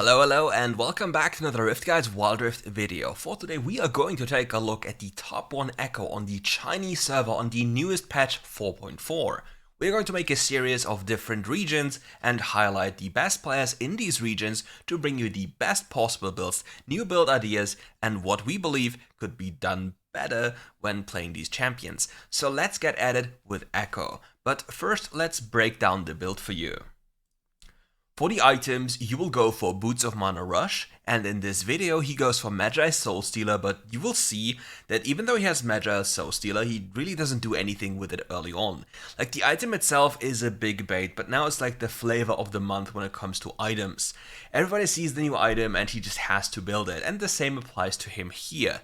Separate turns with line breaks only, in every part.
Hello, and welcome back to another RiftGuides WildRift video. For today, we are going to take a look at the top 1 Ekko on the Chinese server on the newest patch 4.4. We're going to make a series of different regions and highlight the best players in these regions to bring you the best possible builds, new build ideas, and what we believe could be done better when playing these champions. So let's get at it with Ekko. But first, let's break down the build for you. For the items, you will go for Boots of Mana Rush, and in this video he goes for Magi Soul Stealer, but you will see that even though he has Magi Soul Stealer, he really doesn't do anything with it early on. Like, the item itself is a big bait, but now it's like the flavor of the month when it comes to items. Everybody sees the new item and he just has to build it, and the same applies to him here.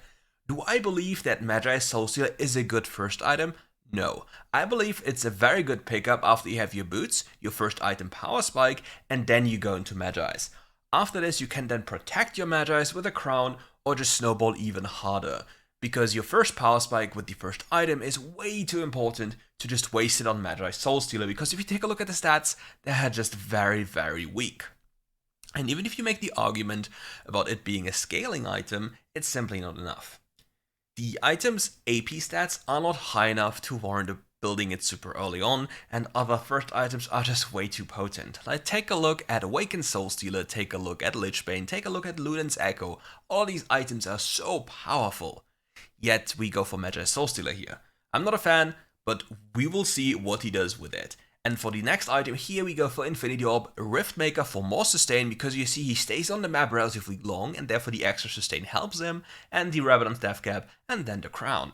Do I believe that Magi Soul Stealer is a good first item? No, I believe it's a very good pickup after you have your boots, your first item Power Spike, and then you go into Magi's. After this, you can then protect your Magi's with a crown or just snowball even harder, because your first Power Spike with the first item is way too important to just waste it on Magi Soul Stealer, because if you take a look at the stats, they're just very weak. And even if you make the argument about it being a scaling item, it's simply not enough. The item's AP stats are not high enough to warrant building it super early on, and other first items are just way too potent. Like, take a look at Awakened Soul Stealer, take a look at Lichbane, take a look at Luden's Ekko. All these items are so powerful. Yet we go for Magi Soul Stealer here. I'm not a fan, but we will see what he does with it. And for the next item here, we go for Infinity Orb, Rift Maker for more sustain, because you see he stays on the map relatively long, and therefore the extra sustain helps him, and the Rabbit on Death Cap, and then the Crown.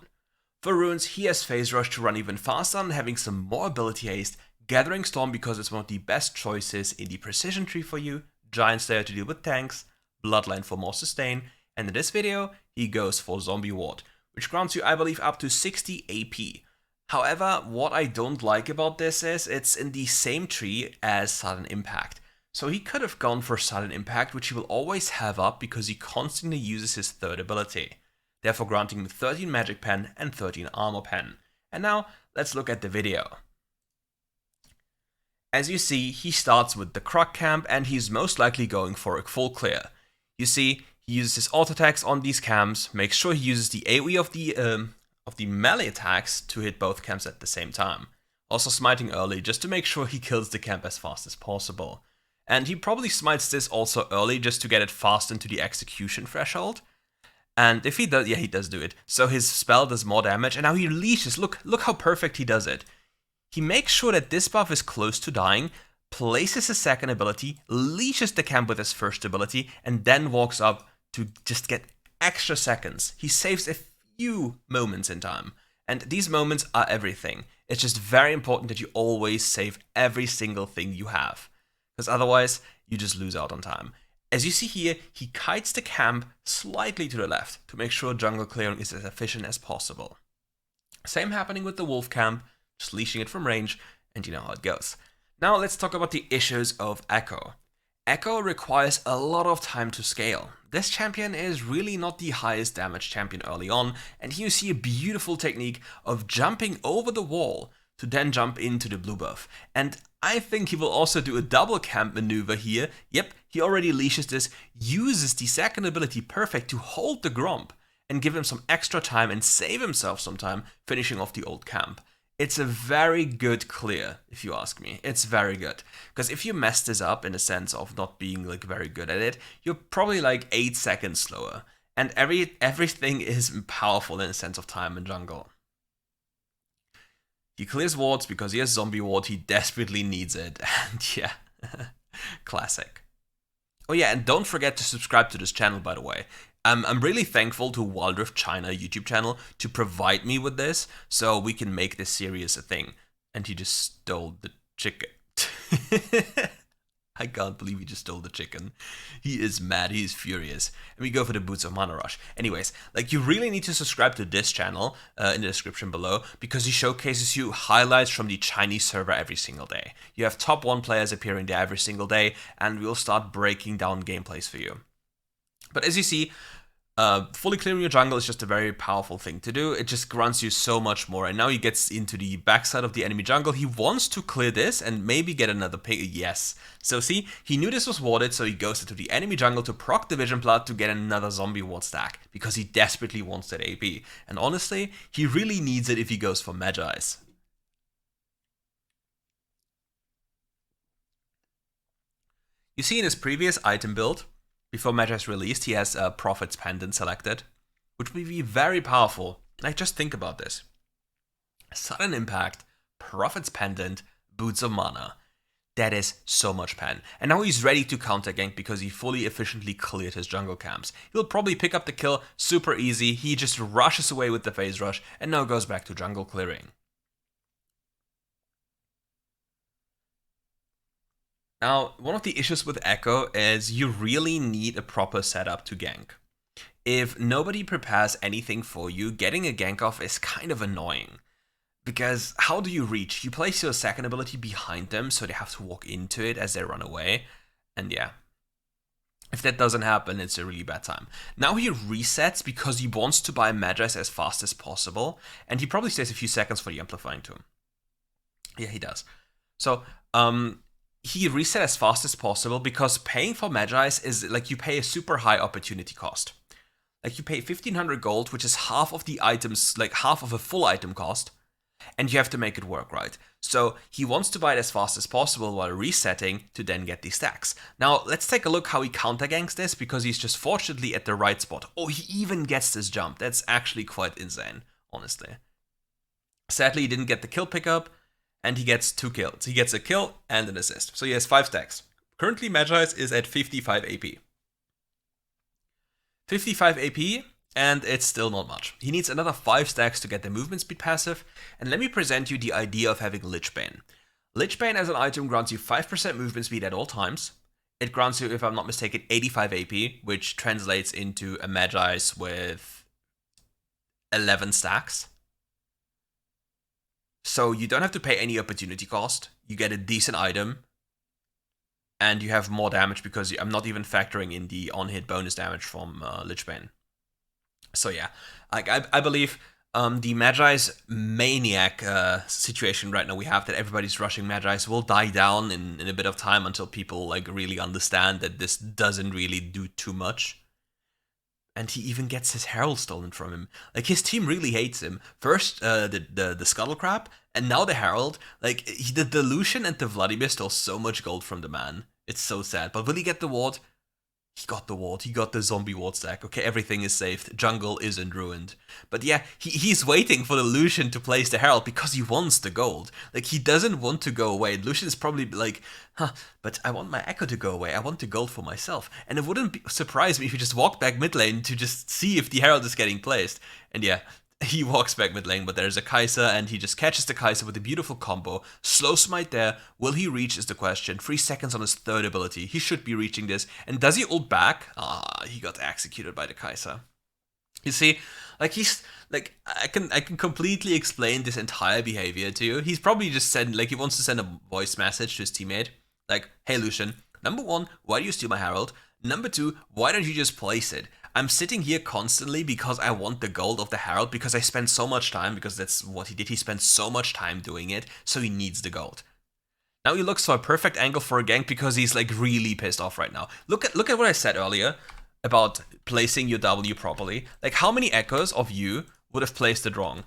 For runes, he has Phase Rush to run even faster and having some more ability haste, Gathering Storm because it's one of the best choices in the precision tree for you, Giant Slayer to deal with tanks, Bloodline for more sustain, and in this video, he goes for Zombie Ward, which grants you, I believe, up to 60 AP. However, what I don't like about this is it's in the same tree as Sudden Impact. So he could have gone for Sudden Impact, which he will always have up because he constantly uses his third ability, therefore granting him 13 Magic Pen and 13 Armor Pen. And now, let's look at the video. As you see, he starts with the Croc Camp and he's most likely going for a full clear. You see, he uses his auto attacks on these camps, makes sure he uses the AoE of the melee attacks to hit both camps at the same time. Also smiting early just to make sure he kills the camp as fast as possible. And he probably smites this also early just to get it fast into the execution threshold. And if he does, yeah, he does do it. So his spell does more damage, and now he leashes. Look how perfect he does it. He makes sure that this buff is close to dying, places his second ability, leashes the camp with his first ability, and then walks up to just get extra seconds. He saves a few moments in time, and these moments are everything. It's just very important that you always save every single thing you have, because otherwise you just lose out on time. As you see here, he kites the camp slightly to the left to make sure jungle clearing is as efficient as possible. Same happening with the wolf camp, just leashing it from range, and you know how it goes. Now let's talk about the issues of Ekko. Ekko requires a lot of time to scale. This champion is really not the highest damage champion early on, and here you see a beautiful technique of jumping over the wall to then jump into the blue buff. And I think he will also do a double camp maneuver here. Yep, he already leashes this, uses the second ability perfect to hold the Gromp and give him some extra time and save himself some time finishing off the old camp. It's a very good clear, if you ask me. It's very good. Because if you mess this up in the sense of not being like very good at it, you're probably like 8 seconds slower. And everything is powerful in the sense of time and jungle. He clears wards because he has Zombie Ward, he desperately needs it. And yeah, classic. Oh yeah, and don't forget to subscribe to this channel, by the way. I'm really thankful to WildRift China YouTube channel to provide me with this, so we can make this series a thing. And he just stole the chicken. I can't believe he just stole the chicken. He is mad, he is furious. And we go for the Boots of Mana Rush. Anyways, like, you really need to subscribe to this channel in the description below, because he showcases you highlights from the Chinese server every single day. You have top 1 players appearing there every single day, and we'll start breaking down gameplays for you. But as you see, Fully clearing your jungle is just a very powerful thing to do. It just grants you so much more. And now he gets into the backside of the enemy jungle. He wants to clear this and maybe get another pig. Yes. So see, he knew this was warded, so he goes into the enemy jungle to proc the Vision Blood to get another zombie ward stack, because he desperately wants that AP. And honestly, he really needs it if he goes for Magi's. You see in his previous item build, before Magi's released, he has a Prophet's Pendant selected, which would be very powerful. Like, just think about this. Sudden Impact, Prophet's Pendant, Boots of Mana. That is so much pen. And now he's ready to counter gank because he fully efficiently cleared his jungle camps. He'll probably pick up the kill super easy. He just rushes away with the phase rush and now goes back to jungle clearing. Now, one of the issues with Ekko is you really need a proper setup to gank. If nobody prepares anything for you, getting a gank off is kind of annoying. Because how do you reach? You place your second ability behind them, so they have to walk into it as they run away. And yeah, if that doesn't happen, it's a really bad time. Now he resets because he wants to buy Magi's as fast as possible. And he probably stays a few seconds for the Amplifying Tomb. Yeah, he does. So, he reset as fast as possible because paying for Magi's is like you pay a super high opportunity cost. Like you pay 1500 gold, which is half of the items, like half of a full item cost, and you have to make it work, right? So he wants to buy it as fast as possible while resetting to then get these stacks. Now let's take a look how he counter ganks this, because he's just fortunately at the right spot. Oh, he even gets this jump. That's actually quite insane, honestly. Sadly, he didn't get the kill pickup, and he gets 2 kills. He gets a kill and an assist. So he has 5 stacks. Currently, Magi's is at 55 AP. 55 AP, and it's still not much. He needs another 5 stacks to get the movement speed passive. And let me present you the idea of having Lichbane. Lichbane as an item grants you 5% movement speed at all times. It grants you, if I'm not mistaken, 85 AP, which translates into a Magi's with 11 stacks. So you don't have to pay any opportunity cost, you get a decent item, and you have more damage because I'm not even factoring in the on-hit bonus damage from Lichbane. So yeah, I believe the Magi's maniac situation right now we have, that everybody's rushing Magi's, will die down in a bit of time until people like really understand that this doesn't really do too much. And he even gets his Herald stolen from him. Like, his team really hates him. First, the Scuttle Crab, and now the Herald. Like, the Lucian and the Vladimir stole so much gold from the man. It's so sad. But will he get the ward? He got the ward. He got the zombie ward stack. Okay, everything is saved. Jungle isn't ruined. But yeah, he's waiting for the Lucian to place the Herald because he wants the gold. Like, he doesn't want to go away. Lucian is probably like, but I want my Ekko to go away. I want the gold for myself. And it wouldn't surprise me if he just walked back mid lane to just see if the Herald is getting placed. And yeah, he walks back mid lane, but there's a Kai'Sa, and he just catches the Kai'Sa with a beautiful combo. Slow smite there. Will he reach is the question. 3 seconds on his third ability. He should be reaching this. And does he ult back? He got executed by the Kai'Sa. You see, like, he's like, I can completely explain this entire behavior to you. He's probably just said, like, he wants to send a voice message to his teammate, like, hey Lucian, number 1, why do you steal my Herald? Number 2, why don't you just place it? I'm sitting here constantly because I want the gold of the Herald, because I spent so much time, because that's what he did. He spent so much time doing it, so he needs the gold. Now he looks for a perfect angle for a gank because he's like really pissed off right now. Look at what I said earlier about placing your W properly. Like, how many echoes of you would have placed it wrong?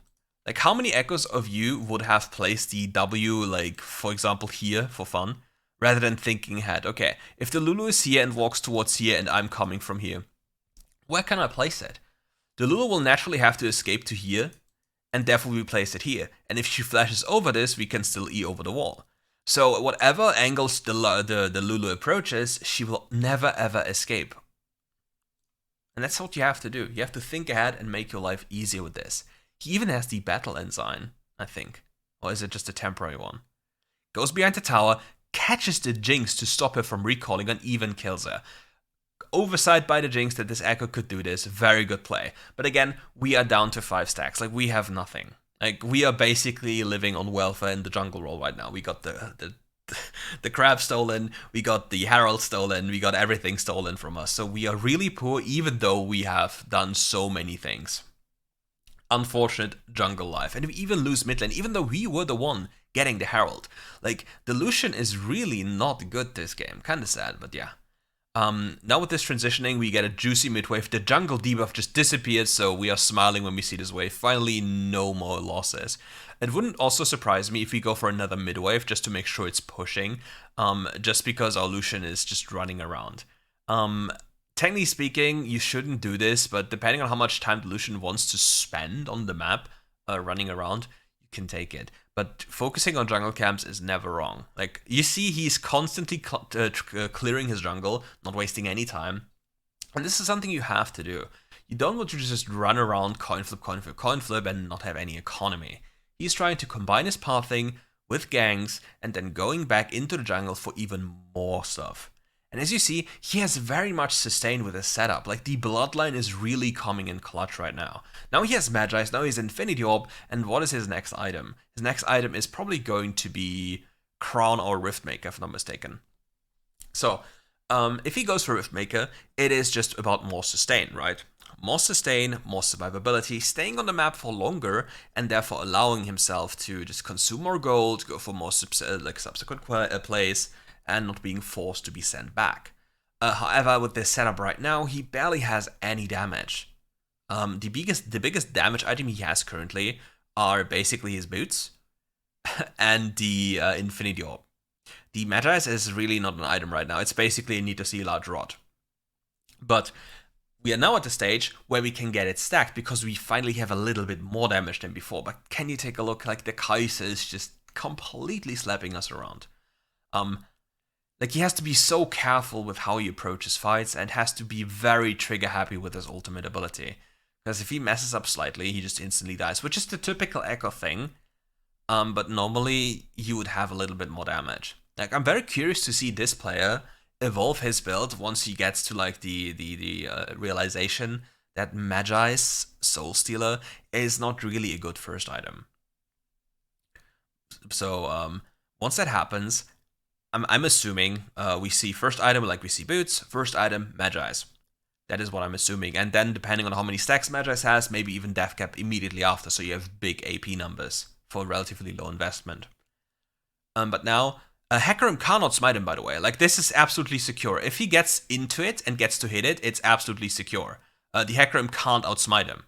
Like, how many echoes of you would have placed the W, like, for example, here for fun, rather than thinking ahead? Okay, if the Lulu is here and walks towards here and I'm coming from here, where can I place it? The Lulu will naturally have to escape to here, and therefore we place it here. And if she flashes over this, we can still E over the wall. So whatever angles the Lulu approaches, she will never ever escape. And that's what you have to do. You have to think ahead and make your life easier with this. He even has the battle ensign, I think. Or is it just a temporary one? Goes behind the tower, catches the Jinx to stop her from recalling, and even kills her. Oversight by the Jinx that this Ekko could do this. Very good play. But again, we are down to 5 stacks. Like, we have nothing. Like, we are basically living on welfare in the jungle role right now. We got the the crab stolen, we got the herald stolen, we got everything stolen from us. So we are really poor, even though we have done so many things. Unfortunate jungle life, and we even lose mid lane, even though we were the one getting the herald. Like, the Lucian is really not good this game. Kinda sad, but yeah. Now with this transitioning, we get a juicy mid wave. The jungle debuff just disappeared, so we are smiling when we see this wave. Finally, no more losses. It wouldn't also surprise me if we go for another mid wave just to make sure it's pushing, just because our Lucian is just running around. Technically speaking, you shouldn't do this, but depending on how much time the Lucian wants to spend on the map, running around, you can take it. But focusing on jungle camps is never wrong. Like, you see he's constantly clearing his jungle, not wasting any time. And this is something you have to do. You don't want to just run around coin flip, and not have any economy. He's trying to combine his pathing with ganks, and then going back into the jungle for even more stuff. And as you see, he has very much sustained with his setup. Like, the bloodline is really coming in clutch right now. Now he has Magi's, now he's Infinity Orb, and what is his next item? His next item is probably going to be Crown or Riftmaker, if I'm not mistaken. So, if he goes for Riftmaker, it is just about more sustain, right? More sustain, more survivability, staying on the map for longer, and therefore allowing himself to just consume more gold, go for more subsequent plays, and not being forced to be sent back. However, with this setup right now, he barely has any damage. The biggest damage item he has currently are basically his boots and the Infinity Orb. The Magi's is really not an item right now. It's basically a need to see a large rod. But we are now at the stage where we can get it stacked because we finally have a little bit more damage than before. But can you take a look? Like, the Kaiser is just completely slapping us around. Like, he has to be so careful with how he approaches fights and has to be very trigger happy with his ultimate ability. Because if he messes up slightly, he just instantly dies, which is the typical Ekko thing. But normally, he would have a little bit more damage. Like, I'm very curious to see this player evolve his build once he gets to, like, the realization that Magi's Soul Stealer is not really a good first item. So, once that happens, I'm assuming we see first item like we see boots, first item Magi's. That is what I'm assuming. And then depending on how many stacks Magi's has, maybe even death cap immediately after, so you have big AP numbers for relatively low investment. But now, Hecarim cannot smite him, by the way. Like, this is absolutely secure. If he gets into it and gets to hit it, it's absolutely secure. The Hecarim can't outsmite him.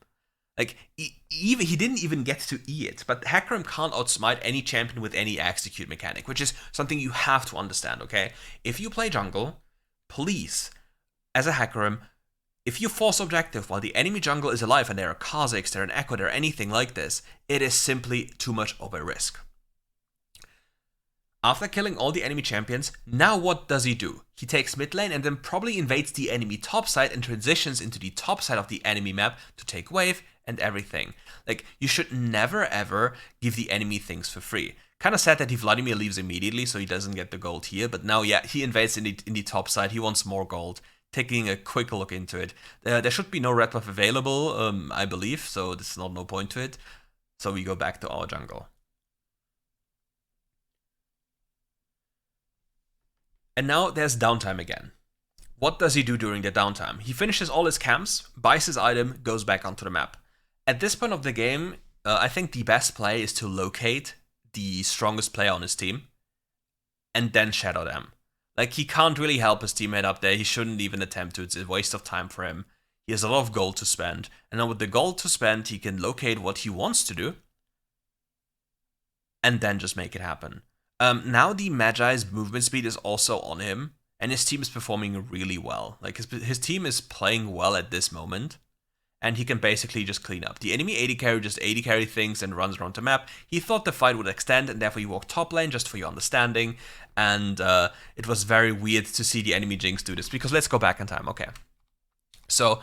Like, he didn't even get to E it, but Hecarim can't outsmite any champion with any execute mechanic, which is something you have to understand, okay? If you play jungle, please, as a Hecarim, if you force objective while the enemy jungle is alive and there are Kha'Zix, there are an Ekko, there are anything like this, it is simply too much of a risk. After killing all the enemy champions, now what does he do? He takes mid lane and then probably invades the enemy top side and transitions into the top side of the enemy map to take wave and everything. Like, you should never ever give the enemy things for free. Kinda sad that Vladimir leaves immediately so he doesn't get the gold here, but now yeah, he invades in the top side, he wants more gold. Taking a quick look into it. There should be no red buff available, I believe, so there's no point to it. So we go back to our jungle. And now there's downtime again. What does he do during the downtime? He finishes all his camps, buys his item, goes back onto the map. At this point of the game, I think the best play is to locate the strongest player on his team and then shadow them. Like, he can't really help his teammate up there, he shouldn't even attempt to, it's a waste of time for him. He has a lot of gold to spend, and now with the gold to spend, he can locate what he wants to do, and then just make it happen. Now the Magi's movement speed is also on him, and his team is performing really well. Like, his team is playing well at this moment, and he can basically just clean up. The enemy AD carry just AD carry things and runs around the map. He thought the fight would extend, and therefore he walked top lane, just for your understanding, and it was very weird to see the enemy Jinx do this, because let's go back in time, okay. So,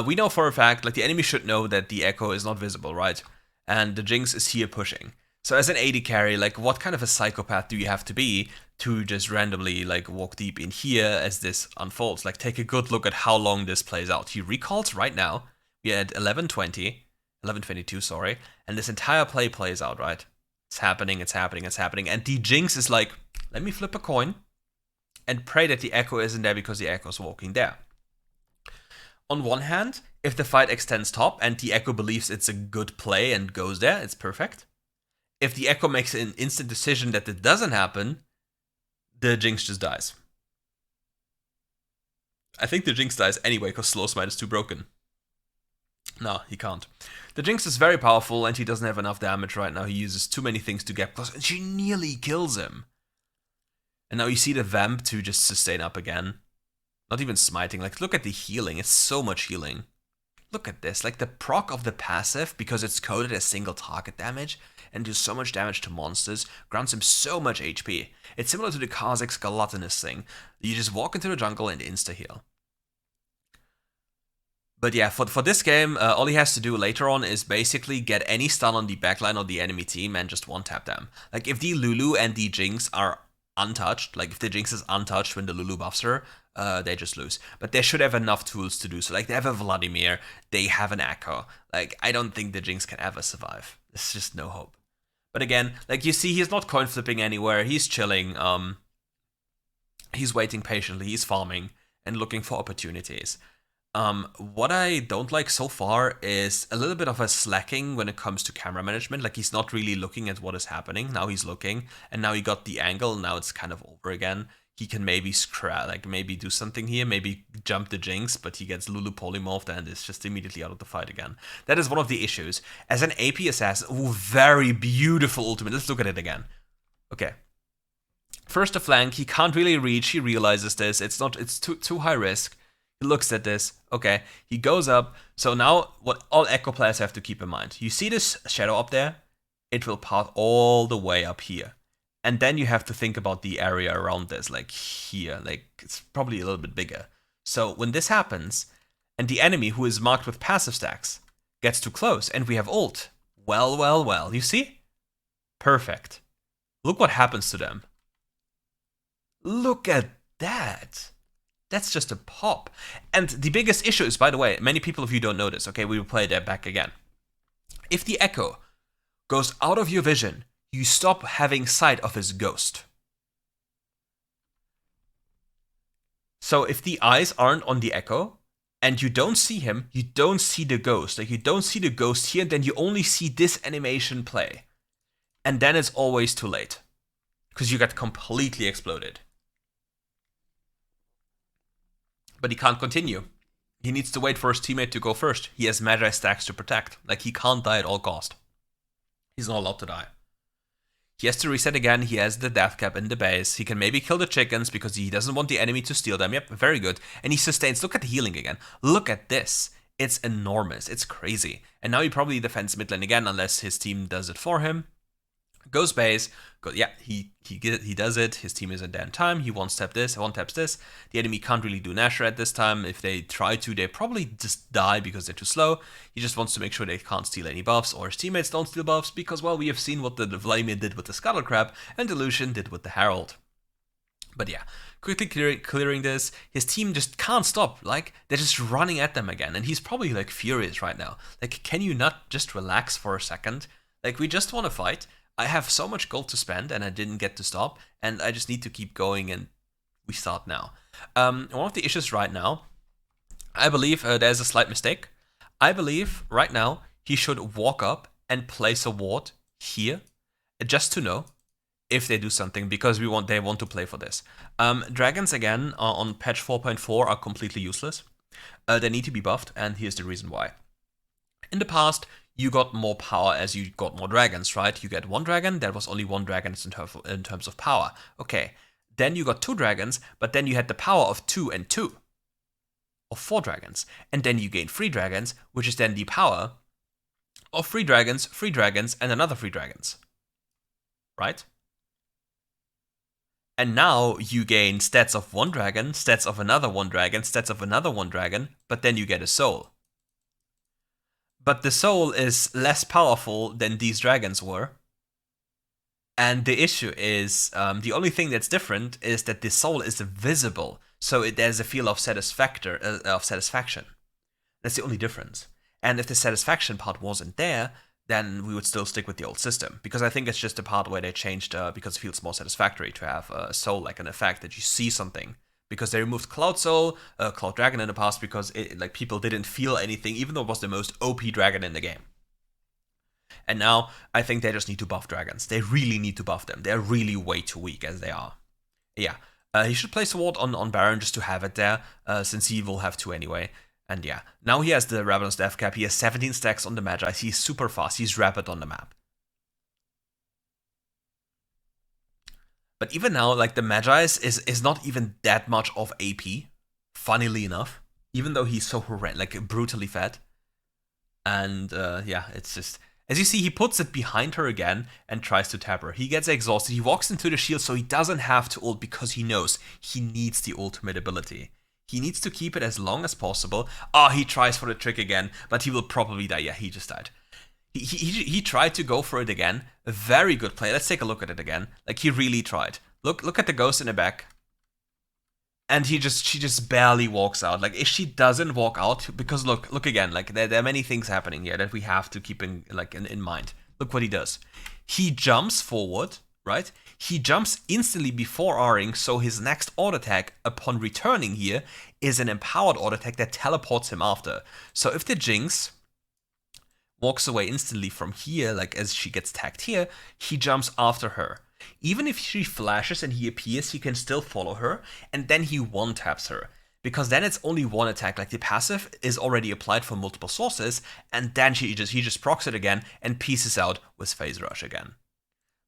we know for a fact, like, the enemy should know that the Ekko is not visible, right? And the Jinx is here pushing. So as an AD carry, like, what kind of a psychopath do you have to be to just randomly, like, walk deep in here as this unfolds? Like, take a good look at how long this plays out. He recalls right now. We're at 11:22, sorry, and this entire play plays out, right? It's happening, and the Jinx is like, let me flip a coin and pray that the Ekko isn't there because the Ekko's walking there. On one hand, if the fight extends top and the Ekko believes it's a good play and goes there, it's perfect. If the Ekko makes an instant decision that it doesn't happen, the Jinx just dies. I think the Jinx dies anyway because Slow Smite is too broken. No, he can't. The Jinx is very powerful and he doesn't have enough damage right now. He uses too many things to get close and she nearly kills him. And now you see the Vamp to just sustain up again. Not even smiting. Like, look at the healing. It's so much healing. Look at this. Like, the proc of the passive, because it's coded as single target damage and does so much damage to monsters, grants him so much HP. It's similar to the Kha'Zix Gluttonous thing. You just walk into the jungle and insta-heal. But yeah, for this game, all he has to do later on is basically get any stun on the backline of the enemy team and just one-tap them. Like, if the Lulu and the Jinx are untouched, like if the Jinx is untouched when the Lulu buffs her, they just lose. But they should have enough tools to do so. Like, they have a Vladimir, they have an Ekko. Like, I don't think the Jinx can ever survive. There's just no hope. But again, like you see, he's not coin flipping anywhere. He's chilling. He's waiting patiently. He's farming and looking for opportunities. What I don't like so far is a little bit of a slacking when it comes to camera management. Like, he's not really looking at what is happening. Now he's looking, and now he got the angle. Now it's kind of over again. He can maybe maybe do something here, maybe jump the Jinx, but he gets Lulu polymorphed and is just immediately out of the fight again. That is one of the issues. As an AP assassin, ooh, very beautiful ultimate. Let's look at it again. Okay. First the flank, he can't really reach. He realizes this. It's too high risk. He looks at this, okay, he goes up. So now what all Ekko players have to keep in mind, you see this shadow up there? It will path all the way up here. And then you have to think about the area around this, like here, like it's probably a little bit bigger. So when this happens, and the enemy who is marked with passive stacks gets too close, and we have ult, well, you see? Perfect. Look what happens to them. Look at that. That's just a pop. And the biggest issue is, by the way, many people of you don't know this, okay? We will play that back again. If the Ekko goes out of your vision, you stop having sight of his ghost. So if the eyes aren't on the Ekko, and you don't see him, you don't see the ghost. Like, you don't see the ghost here, and then you only see this animation play. And then it's always too late. Because you got completely exploded. But he can't continue. He needs to wait for his teammate to go first. He has Magi stacks to protect. Like, he can't die at all cost. He's not allowed to die. He has to reset again. He has the death cap in the base. He can maybe kill the chickens because he doesn't want the enemy to steal them. Yep, very good. And he sustains. Look at the healing again. Look at this. It's enormous. It's crazy. And now he probably defends mid lane again unless his team does it for him. Goes base. Yeah, he does it. His team isn't there in time. He one-taps this. The enemy can't really do Nashor at this time. If they try to, they probably just die because they're too slow. He just wants to make sure they can't steal any buffs, or his teammates don't steal buffs, because, well, we have seen what the Vladimir did with the Scuttle Crab, and Delusion did with the Herald. But yeah, quickly clearing this. His team just can't stop. Like, they're just running at them again, and he's probably, like, furious right now. Like, can you not just relax for a second? Like, we just want to fight. I have so much gold to spend, and I didn't get to stop, and I just need to keep going, and we start now. One of the issues right now, I believe there's a slight mistake. I believe right now he should walk up and place a ward here, just to know if they do something, because they want to play for this. Dragons, again, on patch 4.4 are completely useless. They need to be buffed, and here's the reason why. In the past, you got more power as you got more dragons, right? You get one dragon, there was only one dragon in terms of power. Okay, then you got two dragons, but then you had the power of 2 and 2. Or 4 dragons. And then you gain 3 dragons, which is then the power of 3 dragons, and another 3 dragons. Right? And now you gain stats of 1 dragon, stats of another 1 dragon, stats of another 1 dragon, but then you get a soul. But the soul is less powerful than these dragons were. And the issue is, the only thing that's different is that the soul is visible. So there's a feel of satisfaction. That's the only difference. And if the satisfaction part wasn't there, then we would still stick with the old system. Because I think it's just a part where they changed, because it feels more satisfactory to have Soul like an effect that you see something. Because they removed Cloud Soul, Cloud Dragon in the past, because like people didn't feel anything, even though it was the most OP dragon in the game. And now I think they just need to buff dragons. They really need to buff them. They're really way too weak as they are. Yeah, he should place a ward on Baron just to have it there, since he will have to anyway. And yeah, now he has the Ravenous Death Cap. He has 17 stacks on the Magi. He's super fast. He's rapid on the map. But even now, like, the Magi's is not even that much of AP, funnily enough, even though he's so horrendous, like, brutally fat. And yeah, it's just, as you see, he puts it behind her again and tries to tap her. He gets exhausted. He walks into the shield, so he doesn't have to ult because he knows he needs the ultimate ability. He needs to keep it as long as possible. Oh, he tries for the trick again, but he will probably die. Yeah, he just died. He tried to go for it again. A very good play. Let's take a look at it again. Like, he really tried. Look at the ghost in the back. And she just barely walks out. Like, if she doesn't walk out, because look again, like, there are many things happening here that we have to keep in mind. Look what he does. He jumps forward, right? He jumps instantly before Ring, so his next auto attack upon returning here is an empowered auto attack that teleports him after. So if the Jinx walks away instantly from here, like as she gets tagged here, he jumps after her. Even if she flashes and he appears, he can still follow her, and then he one-taps her. Because then it's only one attack, like the passive is already applied from multiple sources, and then he just procs it again and pieces out with Phase Rush again.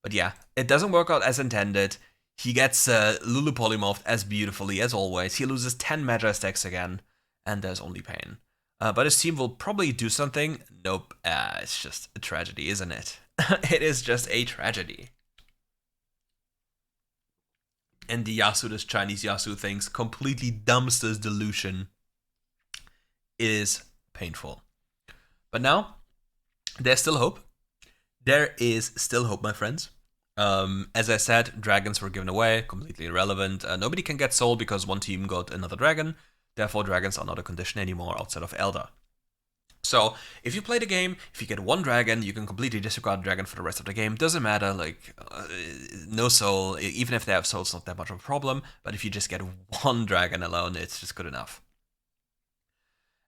But yeah, it doesn't work out as intended. He gets Lulu polymorphed as beautifully as always. He loses 10 Magi stacks again, and there's only pain. But his team will probably do something. Nope, it's just a tragedy, isn't it? It is just a tragedy. And the Yasuo, this Chinese Yasuo things, completely dumpsters Dilution. It is painful. But now, there's still hope. There is still hope, my friends. As I said, dragons were given away, completely irrelevant. Nobody can get soul because one team got another dragon. Therefore, dragons are not a condition anymore outside of Elder. So, if you play the game, if you get one dragon, you can completely disregard the dragon for the rest of the game. Doesn't matter, like, no soul. Even if they have soul, it's not that much of a problem. But if you just get one dragon alone, it's just good enough.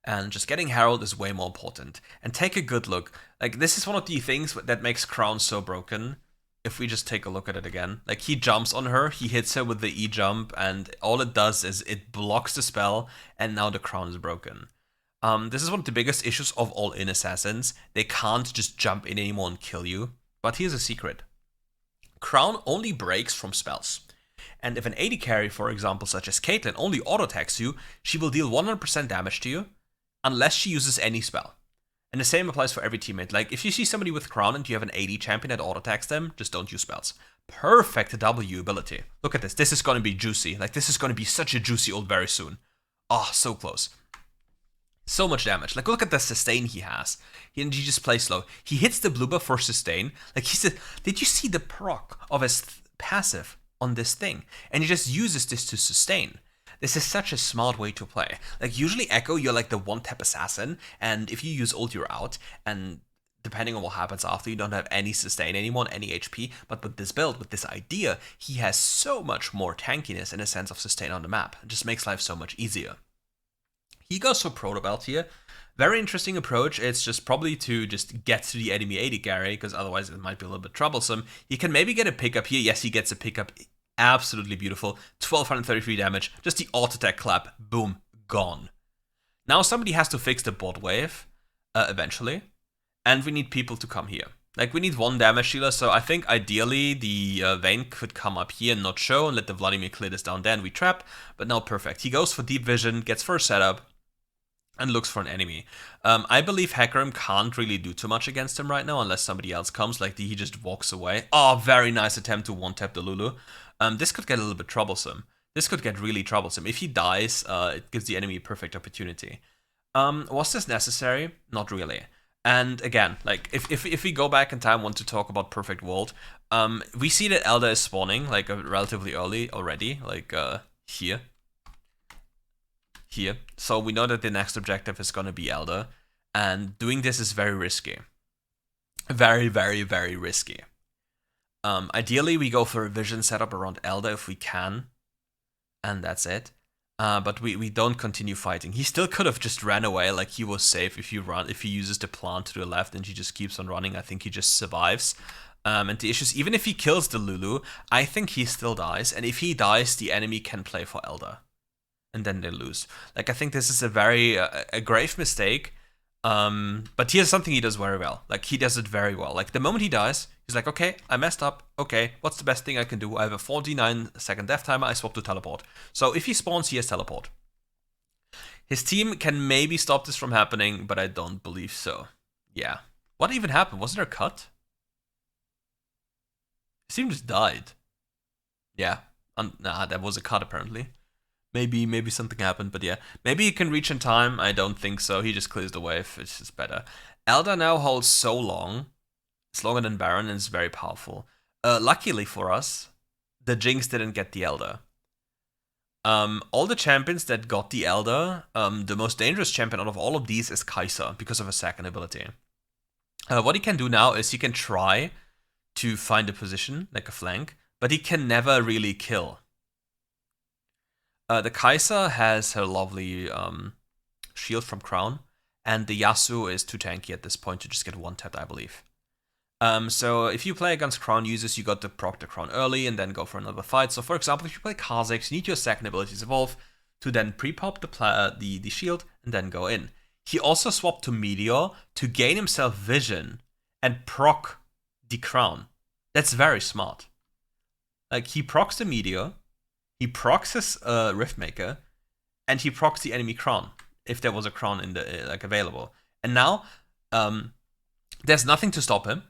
And just getting Herald is way more important. And take a good look. Like, this is one of the things that makes Crown so broken. If we just take a look at it again. Like, he jumps on her, he hits her with the E-jump, and all it does is it blocks the spell, and now the Crown is broken. This is one of the biggest issues of all-in assassins. They can't just jump in anymore and kill you. But here's a secret. Crown only breaks from spells. And if an AD carry, for example, such as Caitlyn, only auto-attacks you, she will deal 100% damage to you, unless she uses any spell. And the same applies for every teammate. Like, if you see somebody with Crown and you have an AD champion that auto-attacks them, just don't use spells. Perfect W ability. Look at this. This is going to be juicy. Like, this is going to be such a juicy ult very soon. Oh, so close. So much damage. Like, look at the sustain he has. He just plays slow. He hits the blue buff for sustain. Like, did you see the proc of his passive on this thing? And he just uses this to sustain. This is such a smart way to play. Like, usually Ekko, you're like the one-tap assassin, and if you use ult, you're out, and depending on what happens after, you don't have any sustain anymore, any HP, but with this build, with this idea, he has so much more tankiness in a sense of sustain on the map. It just makes life so much easier. He goes for Proto Belt here. Very interesting approach. It's just probably to just get to the enemy AD carry, because otherwise it might be a little bit troublesome. He can maybe get a pickup here. Yes, he gets a pickup. Absolutely beautiful. 1233 damage. Just the auto attack clap. Boom. Gone. Now somebody has to fix the bot wave eventually. And we need people to come here. Like, we need one damage dealer, so I think ideally the Vayne could come up here and not show and let the Vladimir clear this down there and we trap. But now perfect. He goes for deep vision, gets first setup, and looks for an enemy. I believe Hecarim can't really do too much against him right now unless somebody else comes, like he just walks away. Oh, very nice attempt to one-tap the Lulu. This could get a little bit troublesome. This could get really troublesome. If he dies, it gives the enemy a perfect opportunity. Was this necessary? Not really. And again, like, if we go back in time, want to talk about Perfect World, we see that Elder is spawning, like, relatively early already, like, here. So we know that the next objective is going to be Elder, and doing this is very risky. Very, very, very risky. Ideally, we go for a vision setup around Elder if we can, and that's it. But we don't continue fighting. He still could have just ran away, like he was safe if he uses the plant to the left and he just keeps on running. I think he just survives. And the issue is, even if he kills the Lulu, I think he still dies. And if he dies, the enemy can play for Elder, and then they lose. Like, I think this is a very a grave mistake. But here's something he does very well. Like, he does it very well. Like, the moment he dies, he's like, okay, I messed up. Okay, what's the best thing I can do? I have a 49-second death timer. I swap to teleport. So if he spawns, he has teleport. His team can maybe stop this from happening, but I don't believe so. Yeah. What even happened? Was there a cut? His team just died. Yeah. Nah, that was a cut apparently. Maybe something happened, but yeah. Maybe he can reach in time. I don't think so. He just clears the wave. It's just better. Elder now holds so long. It's longer than Baron and it's very powerful. Luckily for us, the Jinx didn't get the Elder. All the champions that got the Elder, the most dangerous champion out of all of these is Kai'Sa because of a second ability. What he can do now is he can try to find a position, like a flank, but he can never really kill. The Kai'Sa has her lovely shield from Crown, and the Yasuo is too tanky at this point to just get one-tapped, I believe. So if you play against Crown users, you got to proc the Crown early and then go for another fight. So for example, if you play Kha'Zix, you need your second abilities evolve to then pre-pop the shield and then go in. He also swapped to Meteor to gain himself vision and proc the Crown. That's very smart. Like, he procs the Meteor, he procs his Riftmaker, and he procs the enemy Crown, if there was a Crown in the available. And now, there's nothing to stop him.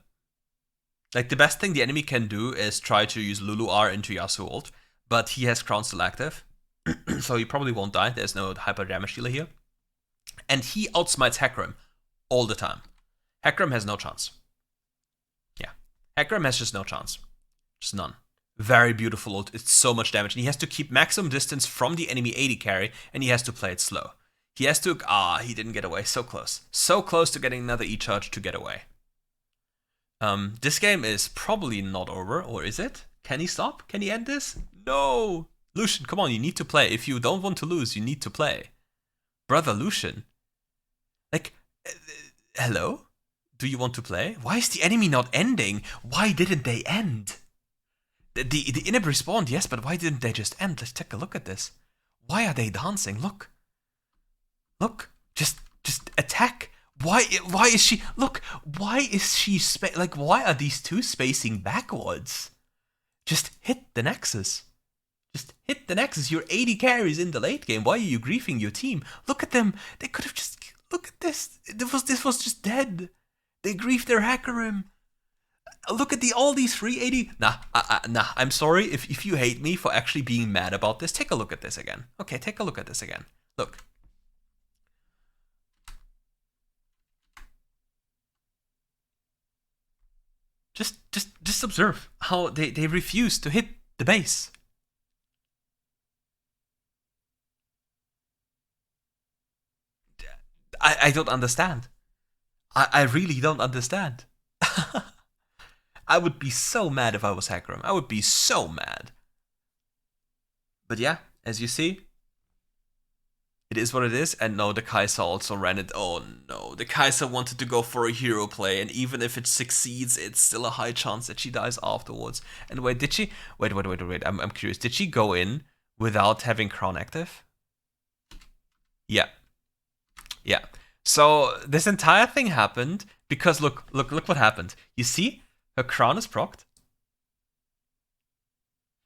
Like, the best thing the enemy can do is try to use Lulu R into Yasuo ult, but he has Crown still active, so he probably won't die. There's no hyper damage dealer here. And he outsmites Hecarim all the time. Hecarim has no chance. Yeah, Hecarim has just no chance. Just none. Very beautiful ult. It's so much damage. And he has to keep maximum distance from the enemy AD carry, and he has to play it slow. He has to... he didn't get away. So close. So close to getting another E-charge to get away. This game is probably not over, or is it? Can he stop? Can he end this? No! Lucian, come on, you need to play. If you don't want to lose, you need to play. Brother Lucian. Like, hello? Do you want to play? Why is the enemy not ending? Why didn't they end? The inhib respawned, yes, but why didn't they just end? Let's take a look at this. Why are they dancing? Look. Look. Just attack. Why is she... Look, why is she... Like, why are these two spacing backwards? Just hit the Nexus. Just hit the Nexus. Your AD carries in the late game. Why are you griefing your team? Look at them. They could have just... Look at this. This was just dead. They griefed their Hecarim. Look at all these free AD... Nah, I'm sorry if you hate me for actually being mad about this. Take a look at this again. Okay, take a look at this again. Look. Just observe how they refuse to hit the base. I don't understand. I really don't understand. I would be so mad if I was Hecarim. I would be so mad. But yeah, as you see, it is what it is. And no, the Kai'Sa also ran it. Oh no, the Kai'Sa wanted to go for a hero play, and even if it succeeds, it's still a high chance that she dies afterwards. And wait, did she? Wait. I'm curious. Did she go in without having Crown active? Yeah. So this entire thing happened because look what happened. You see, her Crown is procced.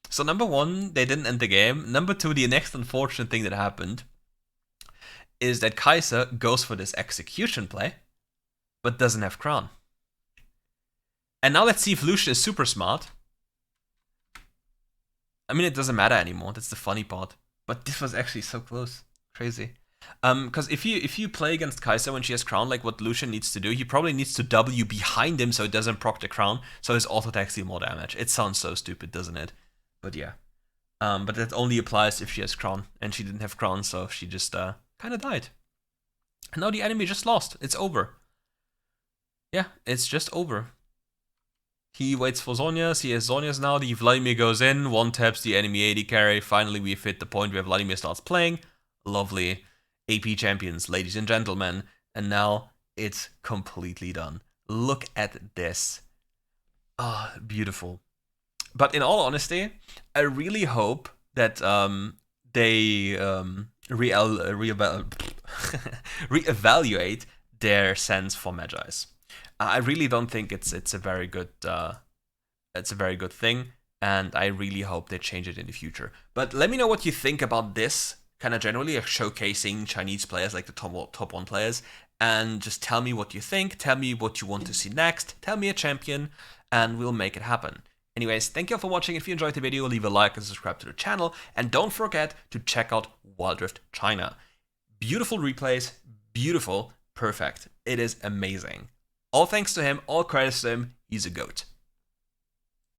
So number one, they didn't end the game. Number two, the next unfortunate thing that happened is that Kai'Sa goes for this execution play, but doesn't have Crown. And now let's see if Lucian is super smart. I mean, it doesn't matter anymore. That's the funny part. But this was actually so close. Crazy. Because if you play against Kai'Sa when she has Crown, like what Lucian needs to do, he probably needs to W behind him so it doesn't proc the Crown, so his auto attacks deal more damage. It sounds so stupid, doesn't it? But yeah. But that only applies if she has Crown, and she didn't have Crown, so she just kind of died. And now the enemy just lost. It's over. yeah, it's just over. He waits for Zhonya's, he has Zhonya's now, the Vladimir goes in, one taps the enemy AD carry, finally we've hit the point where Vladimir starts playing. Lovely. AP champions, ladies and gentlemen. And now it's completely done. Look at this. Ah, beautiful. But in all honesty, I really hope that they reevaluate their sense for Magi's. I really don't think it's a very good thing, and I really hope they change it in the future. But let me know what you think about this kind of generally, showcasing Chinese players like the top one players, and just tell me what you think. Tell me what you want to see next. Tell me a champion, and we'll make it happen. Anyways, thank you all for watching. If you enjoyed the video, leave a like and subscribe to the channel, and don't forget to check out WildRift China. Beautiful replays, beautiful, perfect. It is amazing. All thanks to him, all credits to him, he's a GOAT.